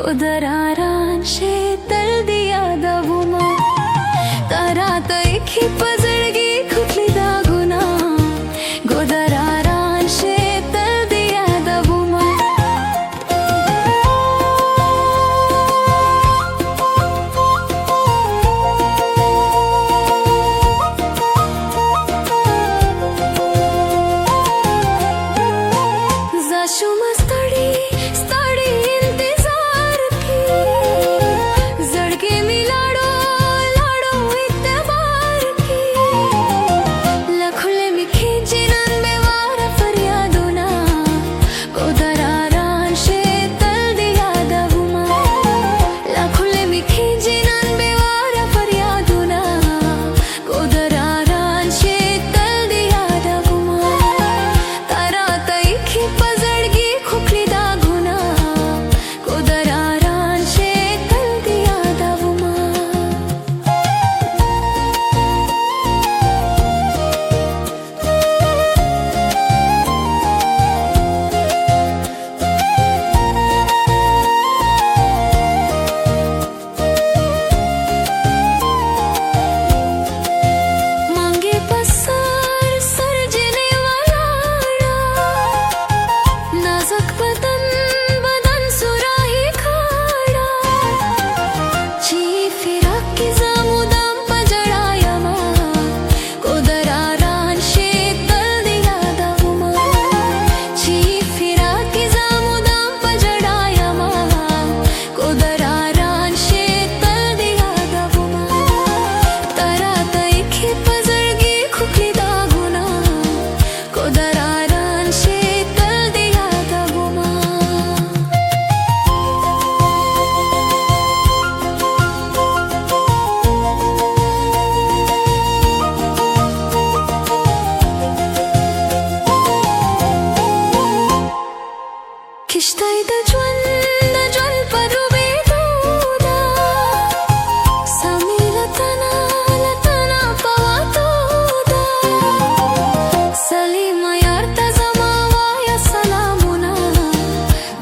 Kodararan shetal diya davuma Tarata ikhi pazargi khutli daguna Godararan shetal diya davuma Zashuma stadi Kishtayda jwal parube duda Samila latana pawatuda Salima yarta zamawa ya salamuna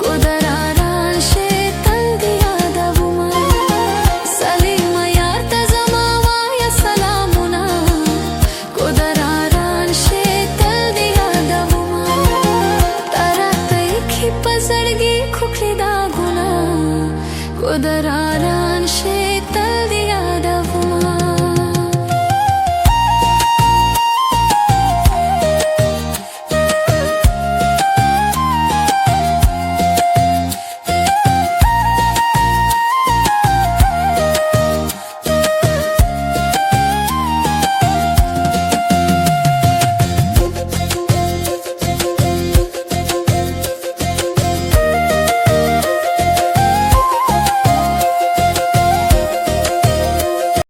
Godararan shetal diya davuma Salima yarta zamawa ya salamuna Godararan shetal diya davuma Tarata ikhi pazargi khukli daguna Kodararan shetal